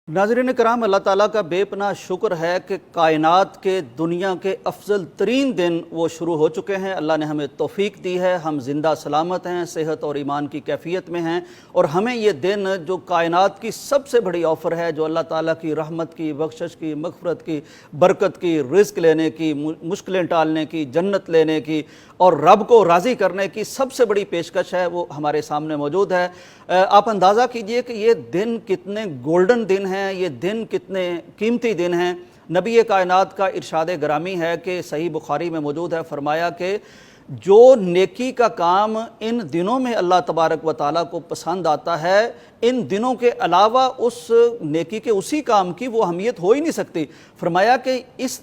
नाज़रीन कराम, अल्लाह ताला का बेपनाह शुक्र है कि कायनात के दुनिया के अफजल तरीन दिन वो शुरू हो चुके हैं। अल्लाह ने हमें तौफीक दी है, हम जिंदा सलामत हैं, सेहत और ईमान की कैफियत में हैं। और हमें ये दिन जो कायनात की सबसे बड़ी ऑफ़र है, जो अल्लाह ताला की रहमत की, बख्शिश की, मग़फ़िरत की, बरकत की, रिज़्क़ लेने की, मुश्किलें टालने की, जन्नत लेने की और रब को राज़ी करने की सबसे बड़ी पेशकश है, वो हमारे सामने मौजूद है। आप अंदाज़ा कीजिए कि ये दिन कितने गोल्डन दिन हैं, ये दिन कितने कीमती दिन हैं। नबी कायनात का इरशाद ग्रामी है कि सही बुखारी में मौजूद है, फरमाया कि जो नेकी का काम इन दिनों में अल्लाह तबारक व ताला को पसंद आता है, इन दिनों के अलावा उस नेकी के उसी काम की वो अहमियत हो ही नहीं सकती। फरमाया कि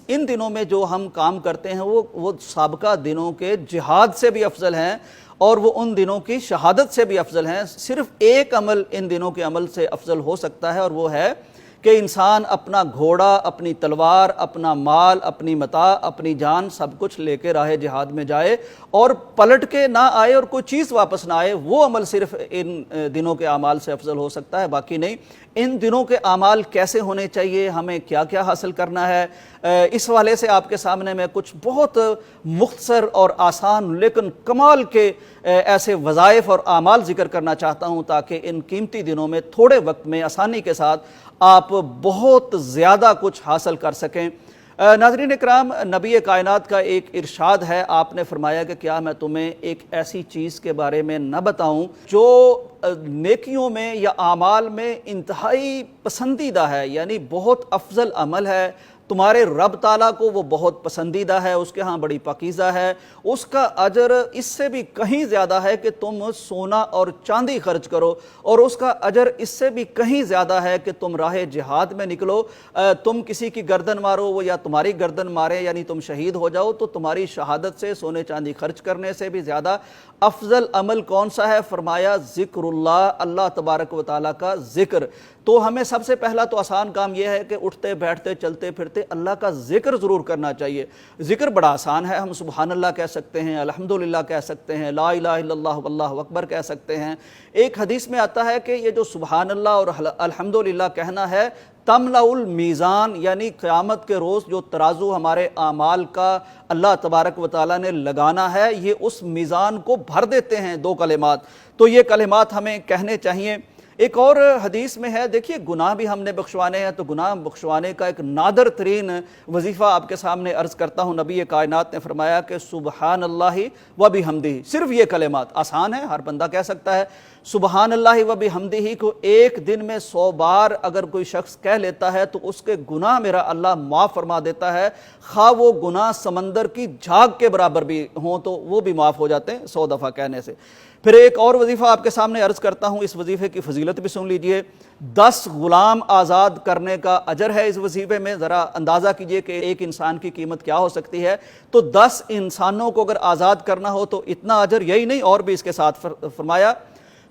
इन दिनों में जो हम काम करते हैं वो साबका दिनों के जिहाद से भी अफजल हैं और वो उन दिनों की शहादत से भी अफजल हैं। सिर्फ एक अमल इन दिनों के अमल से अफजल हो सकता है, और वो है कि इंसान अपना घोड़ा, अपनी तलवार, अपना माल, अपनी मता, अपनी जान सब कुछ लेके राह जिहाद में जाए और पलट के ना आए और कोई चीज़ वापस ना आए। वो अमल सिर्फ इन दिनों के अमाल से अफजल हो सकता है, बाकी नहीं। इन दिनों के अमाल कैसे होने चाहिए, हमें क्या क्या हासिल करना है, इस वाले से आपके सामने मैं कुछ बहुत मुख्तसर और आसान लेकिन कमाल के ऐसे वज़ाइफ और अमाल ज़िक्र करना चाहता हूँ, ताकि इन कीमती दिनों में थोड़े वक्त में आसानी के साथ आप बहुत ज़्यादा कुछ हासिल कर सकें। नाज़रीन इकराम, नबी कायनात का एक इरशाद है, आपने फरमाया कि क्या मैं तुम्हें एक ऐसी चीज़ के बारे में न बताऊं जो नेकियों में या आमाल में इंतहाई पसंदीदा है, यानी बहुत अफजल अमल है, तुम्हारे रब ताला को वो बहुत पसंदीदा है, उसके यहाँ बड़ी पाकीज़ा है, उसका अजर इससे भी कहीं ज़्यादा है कि तुम सोना और चांदी खर्च करो, और उसका अजर इससे भी कहीं ज़्यादा है कि तुम राह जिहाद में निकलो, तुम किसी की गर्दन मारो वो या तुम्हारी गर्दन मारे, यानी तुम शहीद हो जाओ, तो तुम्हारी शहादत से सोने चांदी खर्च करने से भी ज़्यादा अफजल अमल कौन सा है? फरमाया ज़िक्रुल्लाह, अल्लाह तबारक व ताला का ज़िक्र। तो हमें सबसे पहला तो आसान काम यह है कि उठते बैठते चलते फिरते अल्लाह का ज़िक्र ज़रूर करना चाहिए। ज़िक्र बड़ा आसान है, हम सुबहान अल्लाह कह सकते हैं, अल्हम्दुलिल्लाह कह सकते हैं, ला इलाहा इल्लल्लाह वल्लाहु अकबर कह सकते हैं। एक हदीस में आता है कि ये जो सुबहान अल्लाह और अल्हम्दुलिल्लाह कहना है, तमलाउल मीज़ान, यानी क़यामत के रोज़ जो तराजू हमारे आमाल का अल्लाह तबारक व ताला ने लगाना है, ये उस मीज़ान को भर देते हैं दो कलिमात। तो ये कलिमात हमें कहने चाहिए। एक और हदीस में है, देखिए गुनाह भी हमने बख्शवाने हैं, तो गुनाह बख्शवाने का एक नादर तरीन वजीफ़ा आपके सामने अर्ज़ करता हूँ। नबी कायनात ने फरमाया कि सुबहान अल्लाहि व बिहम्दिही, सिर्फ ये कलिमात आसान है, हर बंदा कह सकता है। सुबहान अल्लाहि व बिहम्दिही को एक दिन में 100 बार अगर कोई शख्स कह लेता है तो उसके गुनाह मेरा अल्लाह माफ़ फरमा देता है, खा वो गुनाह समंदर की झाग के बराबर भी हों तो वो भी माफ़ हो जाते हैं 100 दफ़ा कहने से। फिर एक और वजीफ़ा आपके सामने अर्ज़ करता हूँ, इस वजीफ़े की फजीलत भी सुन लीजिए। 10 गुलाम आज़ाद करने का अजर है इस वजीफ़े में। ज़रा अंदाज़ा कीजिए कि एक इंसान की कीमत क्या हो सकती है। तो 10 इंसानों को अगर आज़ाद करना हो तो इतना अजर, यही नहीं और भी इसके साथ फरमाया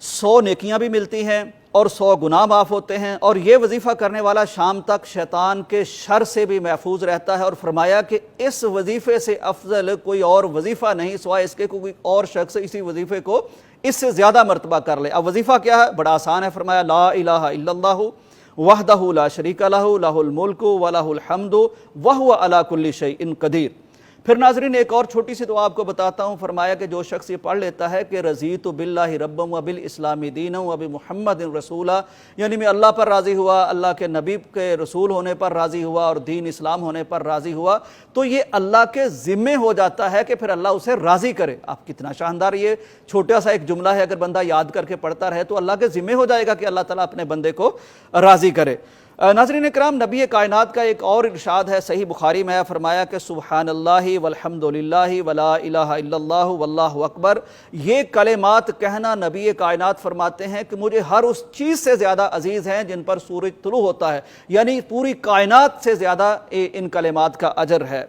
100 नेकियां भी मिलती हैं और 100 गुनाह माफ़ होते हैं, और ये वजीफ़ा करने वाला शाम तक शैतान के शर से भी महफूज रहता है। और फरमाया कि इस वजीफ़े से अफजल कोई और वजीफ़ा नहीं सिवाय इसके कोई और शख्स इसी वजीफ़े को इससे ज़्यादा मर्तबा कर ले। अब वजीफ़ा क्या है? बड़ा आसान है। फरमाया ला इलाहा इल्लल्लाहु वहदहु ला शरीका लहु लहुल मुल्कु व लहुल हम्दु व हुवा अला कुल्लि शैइन कदीर। फिर नाज़रीन एक और छोटी सी दुआ आपको बताता हूँ। फरमाया कि जो शख्स ये पढ़ लेता है कि रज़ीतु बिल्लाहि रब्बन व बिल इस्लामी दीनन व बि मुहम्मदिन रसूला, यानी मैं अल्लाह पर राज़ी हुआ, अल्लाह के नबी के रसूल होने पर राज़ी हुआ और दीन इस्लाम होने पर राज़ी हुआ, तो ये अल्लाह के ज़िम्मे हो जाता है कि फिर अल्लाह उसे राज़ी करे। आप कितना शानदार ये छोटा सा एक जुमला है, अगर बंदा याद करके पढ़ता रहे तो अल्लाह के ज़िम्मे हो जाएगा कि अल्लाह ताला अपने बंदे को राज़ी करे। नाज़रीन इकराम, नबी कायनात का एक और इरशाद है, सही बुखारी में है, फरमाया कि सुबहानल्लाहि वल्हम्दुलिल्लाहि वला इलाहा इल्लल्लाहु वल्लाहु अकबर। ये कलिमात कहना नबी कायनात फरमाते हैं कि मुझे हर उस चीज़ से ज़्यादा अजीज़ हैं जिन पर सूरज तुलू होता है, यानी पूरी कायनात से ज़्यादा इन कलिमात का अजर है।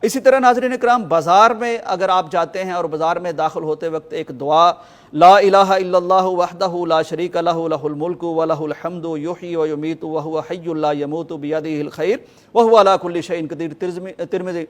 इसी तरह नाज़रीन इकराम, बाज़ार में अगर आप जाते हैं और बाज़ार में दाखिल होते वक्त एक दुआ, ला इलाहा इल्लल्लाहु वहदहु ला शरीका लहु लहुल मुल्कु व लहुल हम्दु युहयी व युमीतु व हुवा हय्युल ला यमूतु बियदिहिल खैर व हुवा अला कुल्लि शैइन कदीर, तिर्मिज़ी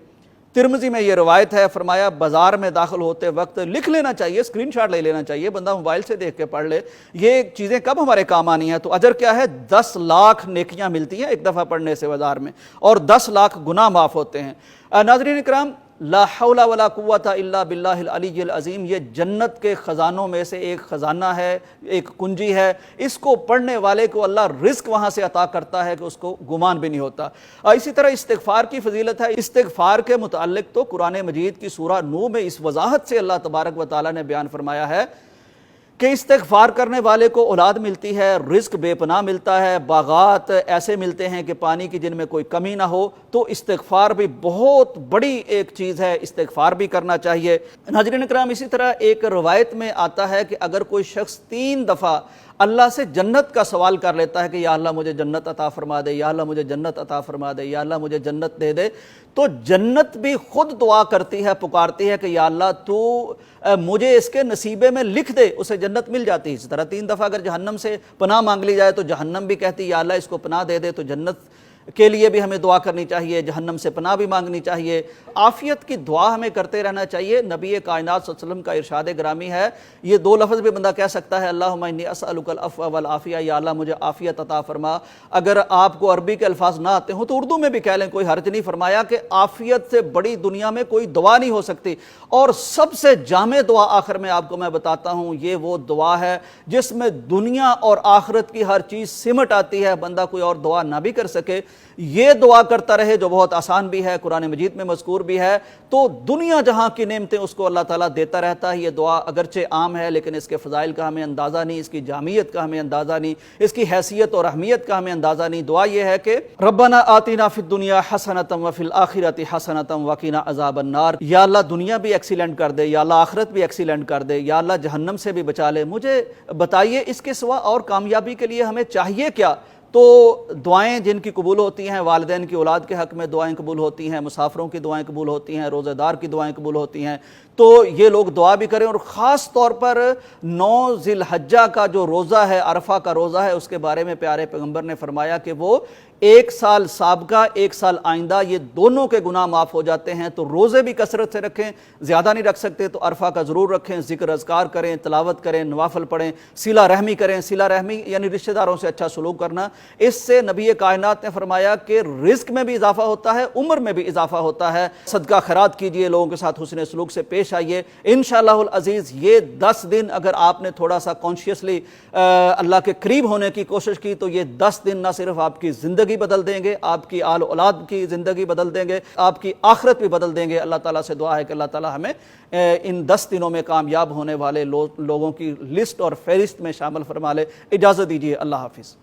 ترمذی میں یہ روایت ہے، فرمایا بازار میں داخل ہوتے وقت لکھ لینا چاہیے، اسکرین شاٹ لے لینا چاہیے، بندہ موبائل سے دیکھ کے پڑھ لے یہ چیزیں کب ہمارے کام آنی ہیں۔ تو اجر کیا ہے؟ 10 لاکھ نیکیاں ملتی ہیں ایک دفعہ پڑھنے سے بازار میں، اور 10 لاکھ گناہ معاف ہوتے ہیں۔ ناظرین اکرام، لا حول ولا قوت الا باللہ العلی العظیم، یہ جنت کے خزانوں میں سے ایک خزانہ ہے، ایک کنجی ہے۔ اس کو پڑھنے والے کو اللہ رزق وہاں سے عطا کرتا ہے کہ اس کو گمان بھی نہیں ہوتا۔ اسی طرح استغفار کی فضیلت ہے۔ استغفار کے متعلق تو قرآن مجید کی سورہ نوح میں اس وضاحت سے اللہ تبارک و تعالیٰ نے بیان فرمایا ہے کہ استغفار کرنے والے کو اولاد ملتی ہے، رزق بے پناہ ملتا ہے، باغات ایسے ملتے ہیں کہ پانی کی جن میں کوئی کمی نہ ہو۔ تو استغفار بھی بہت بڑی ایک چیز ہے، استغفار بھی کرنا چاہیے۔ ناظرین اکرام، اسی طرح ایک روایت میں آتا ہے کہ اگر کوئی شخص 3 دفعہ اللہ سے جنت کا سوال کر لیتا ہے کہ یا اللہ مجھے جنت عطا فرما دے، یا اللہ مجھے جنت عطا فرما دے، یا اللہ مجھے جنت دے دے، تو جنت بھی خود دعا کرتی ہے، پکارتی ہے کہ یا اللہ تو مجھے اس کے نصیبے میں لکھ دے، اسے جنت مل جاتی ہے۔ اسی طرح 3 دفعہ اگر جہنم سے پناہ مانگ لی جائے تو جہنم بھی کہتی ہے یا اللہ اس کو پناہ دے دے۔ تو جنت کے لیے بھی ہمیں دعا کرنی چاہیے، جہنم سے پناہ بھی مانگنی چاہیے، عافیت کی دعا ہمیں کرتے رہنا چاہیے۔ نبی کائنات صلی اللہ علیہ وسلم کا ارشاد گرامی ہے، یہ 2 لفظ بھی بندہ کہہ سکتا ہے، اللہم انی اسألک العفو والعافیہ، یا اللہ مجھے عافیت عطا فرما۔ اگر آپ کو عربی کے الفاظ نہ آتے ہوں تو اردو میں بھی کہہ لیں، کوئی حرج نہیں۔ فرمایا کہ عافیت سے بڑی دنیا میں کوئی دعا نہیں ہو سکتی، اور سب سے جامع دعا آخر میں آپ کو میں بتاتا ہوں، یہ وہ دعا ہے جس میں دنیا اور آخرت کی ہر چیز سمٹ آتی ہے، بندہ کوئی اور دعا نہ بھی کر سکے، یہ دعا کرتا رہے جو بہت آسان بھی ہے، قرآن مجید میں مذکور بھی ہے، تو دنیا جہاں کی نعمتیں اس کو اللہ تعالیٰ دیتا رہتا ہے۔ یہ دعا اگرچہ عام ہے لیکن اس کے فضائل کا ہمیں اندازہ نہیں، اس کی جامعیت کا ہمیں اندازہ نہیں، اس کی حیثیت اور اہمیت کا ہمیں اندازہ نہیں۔ دعا یہ ہے کہ ربنا آتنا فی الدنیا حسنۃ وفی الآخرۃ حسنۃ وقنا عذاب النار، یا اللہ دنیا بھی ایکسیلنٹ کر دے، یا اللہ آخرت بھی ایکسیلنٹ کر دے، یا اللہ جہنم سے بھی بچا لے۔ مجھے بتائیے اس کے سوا اور کامیابی کے لیے ہمیں چاہیے کیا؟ تو دعائیں جن کی قبول ہوتی ہیں، والدین کی اولاد کے حق میں دعائیں قبول ہوتی ہیں، مسافروں کی دعائیں قبول ہوتی ہیں، روزہ دار کی دعائیں قبول ہوتی ہیں، تو یہ لوگ دعا بھی کریں۔ اور خاص طور پر 9 ذی الحجہ کا جو روزہ ہے، عرفہ کا روزہ ہے، اس کے بارے میں پیارے پیغمبر نے فرمایا کہ وہ 1 سال سابقہ 1 سال آئندہ یہ دونوں کے گناہ معاف ہو جاتے ہیں۔ تو روزے بھی کثرت سے رکھیں، زیادہ نہیں رکھ سکتے تو عرفہ کا ضرور رکھیں، ذکر اذکار کریں، تلاوت کریں، نوافل پڑھیں، صلہ رحمی کریں۔ صلہ رحمی یعنی رشتہ داروں سے اچھا سلوک کرنا، اس سے نبی کائنات نے فرمایا کہ رزق میں بھی اضافہ ہوتا ہے، عمر میں بھی اضافہ ہوتا ہے۔ صدقہ خیرات کیجئے، لوگوں کے ساتھ حسن سلوک سے پیش آئیے۔ انشاءاللہ العزیز یہ 10 دن اگر آپ نے تھوڑا سا کانشیسلی اللہ کے قریب ہونے کی کوشش کی تو یہ 10 دن نہ صرف آپ کی زندگی بدل دیں گے، آپ کی آل اولاد کی زندگی بدل دیں گے، آپ کی آخرت بھی بدل دیں گے۔ اللہ تعالیٰ سے دعا ہے کہ اللہ تعالیٰ ہمیں ان 10 دنوں میں کامیاب ہونے والے لوگوں کی لسٹ اور فہرست میں شامل فرما لے۔ اجازت دیجیے، اللہ حافظ۔